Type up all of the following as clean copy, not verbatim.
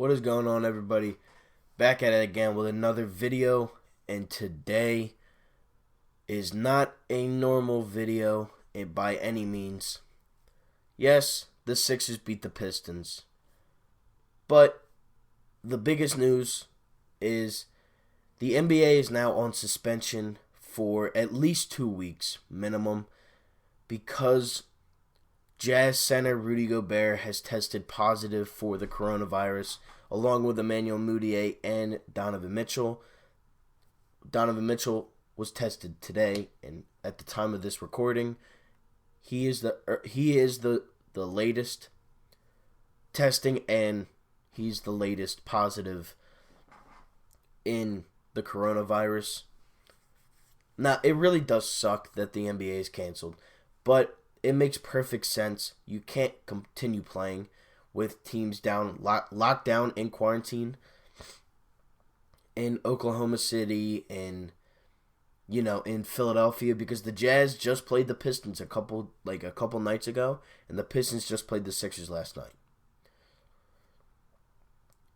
What is going on, everybody? Back at it again with another video, and today is not a normal video by any means. Yes, the Sixers beat the Pistons, but the biggest news is the NBA is now on suspension for at least 2 weeks minimum because Jazz center Rudy Gobert has tested positive for the coronavirus, along with Emmanuel Mudiay and Donovan Mitchell. Donovan Mitchell was tested today, and at the time of this recording, he is the latest testing, and he's the latest positive in the coronavirus. Now, it really does suck that the NBA is canceled, but it makes perfect sense. You can't continue playing with teams down, locked down in quarantine in Oklahoma City and, in Philadelphia, because the Jazz just played the Pistons a couple nights ago, and the Pistons just played the Sixers last night.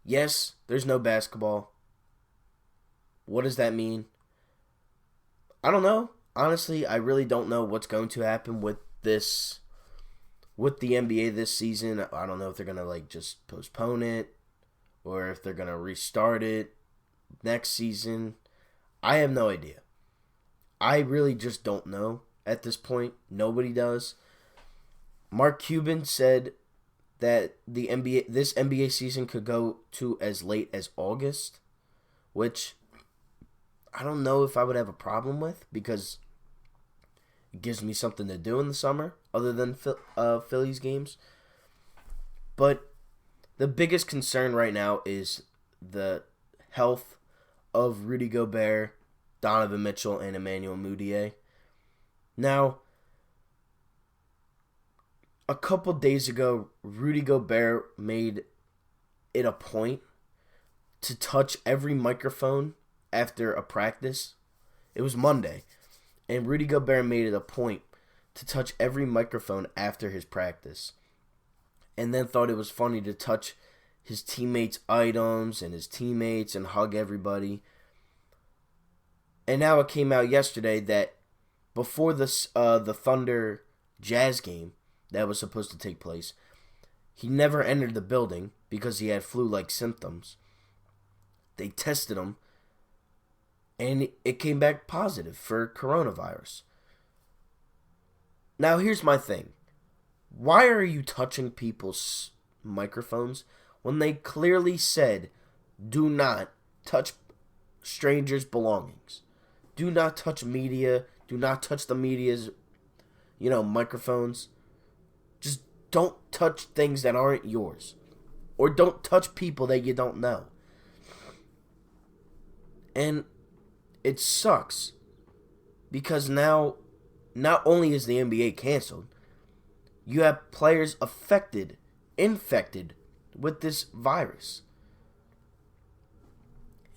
Yes, there's no basketball. What does that mean? I don't know. Honestly, I really don't know what's going to happen with the NBA this season. I don't know if they're gonna just postpone it or if they're gonna restart it next season. I have no idea. I really just don't know at this point. Nobody does. Mark Cuban said that this NBA season could go to as late as August, which I don't know if I would have a problem with, because it gives me something to do in the summer other than Phillies games. But the biggest concern right now is the health of Rudy Gobert, Donovan Mitchell, and Emmanuel Mudiay. Now, a couple days ago, Rudy Gobert made it a point to touch every microphone after a practice. It was Monday. And Rudy Gobert made it a point to touch every microphone after his practice. And then thought it was funny to touch his teammates' items and his teammates and hug everybody. And now it came out yesterday that before the Thunder Jazz game that was supposed to take place, he never entered the building because he had flu-like symptoms. They tested him, and it came back positive for coronavirus. Now, here's my thing. Why are you touching people's microphones when they clearly said, do not touch strangers' belongings? Do not touch media. Do not touch the media's, microphones. Just don't touch things that aren't yours. Or don't touch people that you don't know. And it sucks because now not only is the NBA canceled, you have players infected with this virus.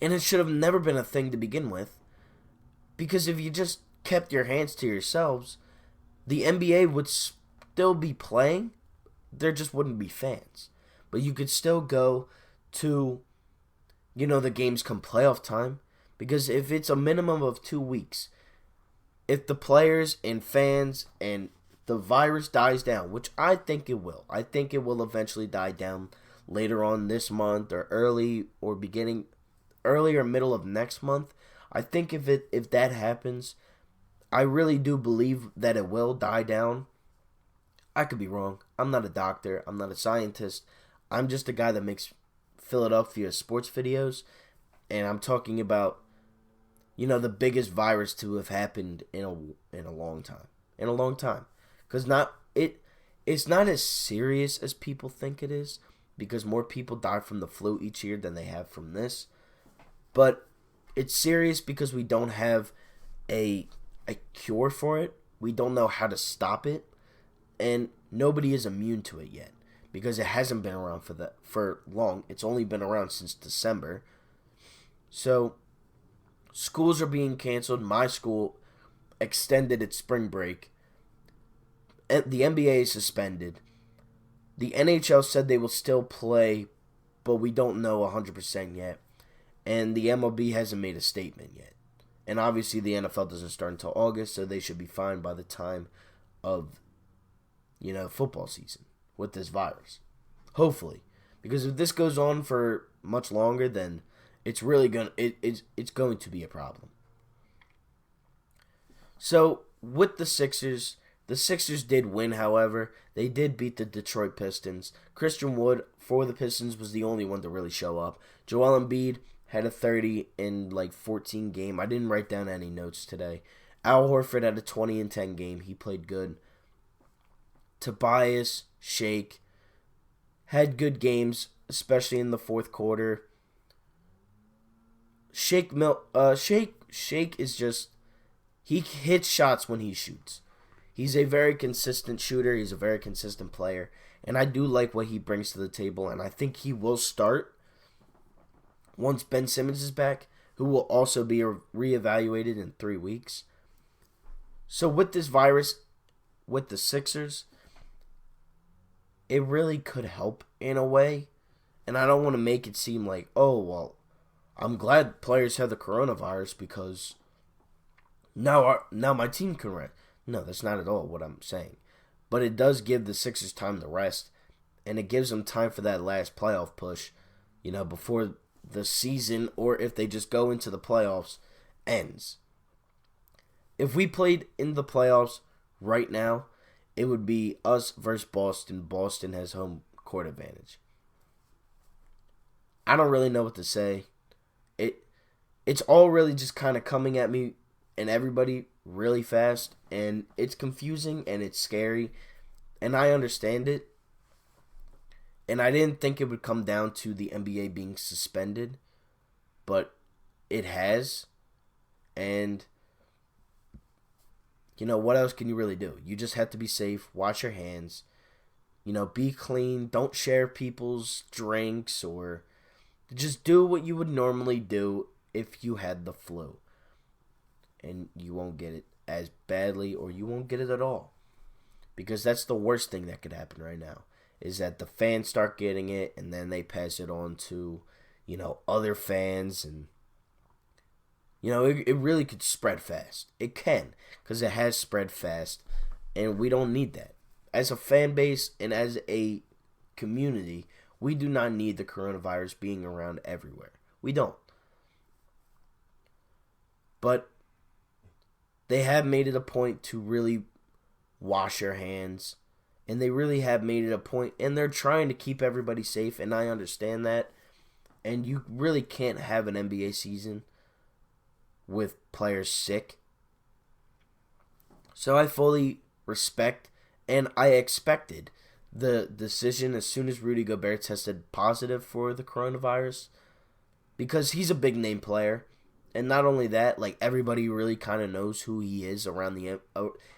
And it should have never been a thing to begin with, because if you just kept your hands to yourselves, the NBA would still be playing. There just wouldn't be fans. But you could still go to, the games come playoff time. Because if it's a minimum of 2 weeks, if the players and fans and the virus dies down, which I think it will. I think it will eventually die down later on this month or early or middle of next month. I think if that happens, I really do believe that it will die down. I could be wrong. I'm not a doctor. I'm not a scientist. I'm just a guy that makes Philadelphia sports videos, and I'm talking about the biggest virus to have happened in a long time. In a long time. Because it's not as serious as people think it is, because more people die from the flu each year than they have from this. But it's serious because we don't have a cure for it. We don't know how to stop it. And nobody is immune to it yet, because it hasn't been around for long. It's only been around since December. So schools are being canceled. My school extended its spring break. The NBA is suspended. The NHL said they will still play but we don't know 100% yet. And the MLB hasn't made a statement yet. And obviously the NFL doesn't start until August, so they should be fine by the time of, football season with this virus. Hopefully. Because if this goes on for much longer, then it's really it's going to be a problem. So, with the Sixers did win, however. They did beat the Detroit Pistons. Christian Wood, for the Pistons, was the only one to really show up. Joel Embiid had a 30 in 14 game. I didn't write down any notes today. Al Horford had a 20 and 10 game. He played good. Tobias, Shake, had good games, especially in the fourth quarter. Shake is just, he hits shots when he shoots. He's a very consistent shooter. He's a very consistent player. And I do like what he brings to the table. And I think he will start once Ben Simmons is back, who will also be reevaluated in 3 weeks. So with this virus, with the Sixers, it really could help in a way. And I don't want to make it seem like, oh, well, I'm glad players have the coronavirus because now my team can rest. No, that's not at all what I'm saying. But it does give the Sixers time to rest, and it gives them time for that last playoff push, before the season, or if they just go into the playoffs, ends. If we played in the playoffs right now, it would be us versus Boston. Boston has home court advantage. I don't really know what to say. It's all really just kind of coming at me and everybody really fast, and it's confusing and it's scary, and I understand it. And I didn't think it would come down to the NBA being suspended, but it has. And what else can you really do? You just have to be safe, wash your hands, be clean, don't share people's drinks, or just do what you would normally do if you had the flu. And you won't get it as badly, or you won't get it at all. Because that's the worst thing that could happen right now, is that the fans start getting it, and then they pass it on to, other fans, and, it really could spread fast. It can, because it has spread fast, and we don't need that. As a fan base and as a community, we do not need the coronavirus being around everywhere. We don't. But they have made it a point to really wash your hands. And they really have made it a point. And they're trying to keep everybody safe. And I understand that. And you really can't have an NBA season with players sick. So I fully respect and I expected the decision as soon as Rudy Gobert tested positive for the coronavirus. Because he's a big name player. And not only that, everybody really kind of knows who he is around the...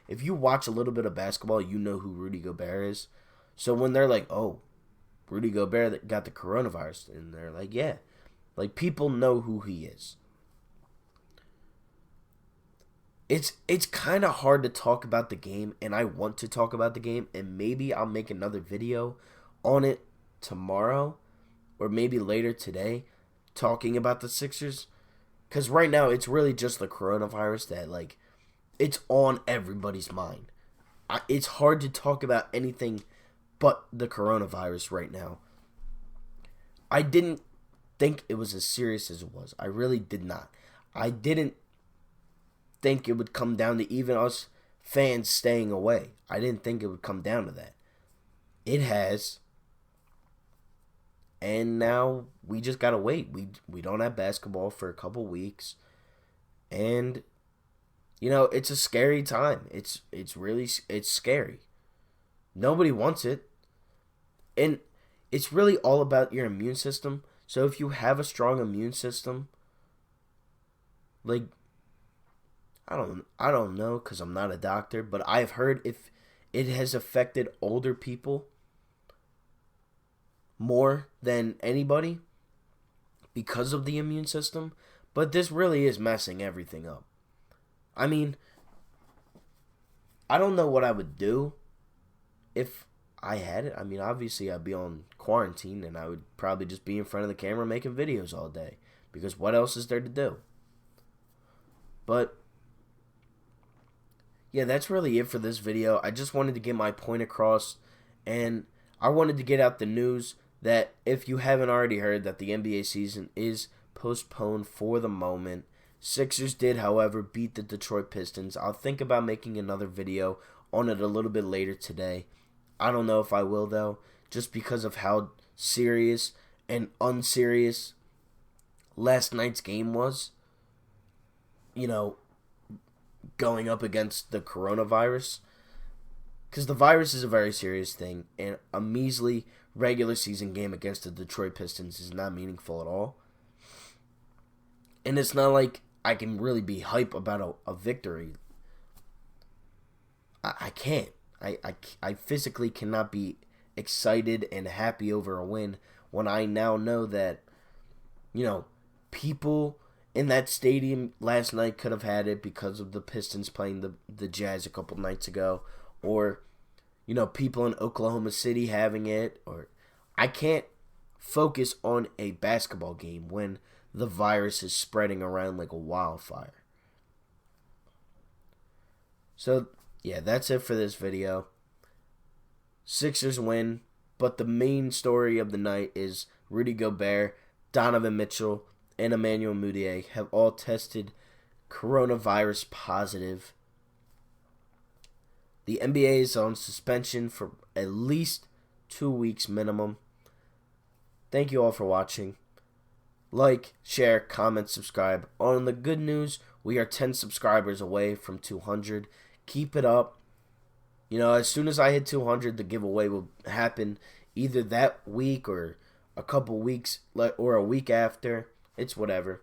If you watch a little bit of basketball, you know who Rudy Gobert is. So when they're like, oh, Rudy Gobert got the coronavirus, and they're like, yeah. People know who he is. It's kind of hard to talk about the game, and I want to talk about the game, and maybe I'll make another video on it tomorrow, or maybe later today, talking about the Sixers. Because right now, it's really just the coronavirus that, it's on everybody's mind. It's hard to talk about anything but the coronavirus right now. I didn't think it was as serious as it was. I really did not. I didn't think it would come down to even us fans staying away. I didn't think it would come down to that. It has. And now we just gotta wait. We don't have basketball for a couple weeks, and it's a scary time. It's scary. Nobody wants it, and it's really all about your immune system. So if you have a strong immune system, I don't know because I'm not a doctor, but I've heard if it has affected older people more than anybody because of the immune system, but this really is messing everything up. I don't know what I would do if I had it, I mean, obviously I'd be on quarantine and I would probably just be in front of the camera making videos all day. Because what else is there to do? But yeah, that's really it for this video. I just wanted to get my point across, and I wanted to get out the news that if you haven't already heard, that the NBA season is postponed for the moment. Sixers did, however, beat the Detroit Pistons. I'll think about making another video on it a little bit later today. I don't know if I will, though, just because of how serious and unserious last night's game was. You know, going up against the coronavirus. Because the virus is a very serious thing, and a measly regular season game against the Detroit Pistons is not meaningful at all. And it's not like I can really be hype about a victory. I can't. I physically cannot be excited and happy over a win when I now know that, people in that stadium last night could have had it because of the Pistons playing the Jazz a couple nights ago, or people in Oklahoma City having it. Or I can't focus on a basketball game when the virus is spreading around like a wildfire. So yeah, that's it for this video. Sixers win, but the main story of the night is Rudy Gobert, Donovan Mitchell, and Emmanuel Mudiay have all tested coronavirus positive. The NBA is on suspension for at least 2 weeks minimum. Thank you all for watching. Like, share, comment, subscribe. On the good news, we are 10 subscribers away from 200. Keep it up. As soon as I hit 200, the giveaway will happen either that week or a couple weeks or a week after. It's whatever.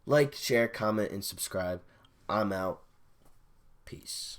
Like, share, comment, and subscribe. I'm out. Peace.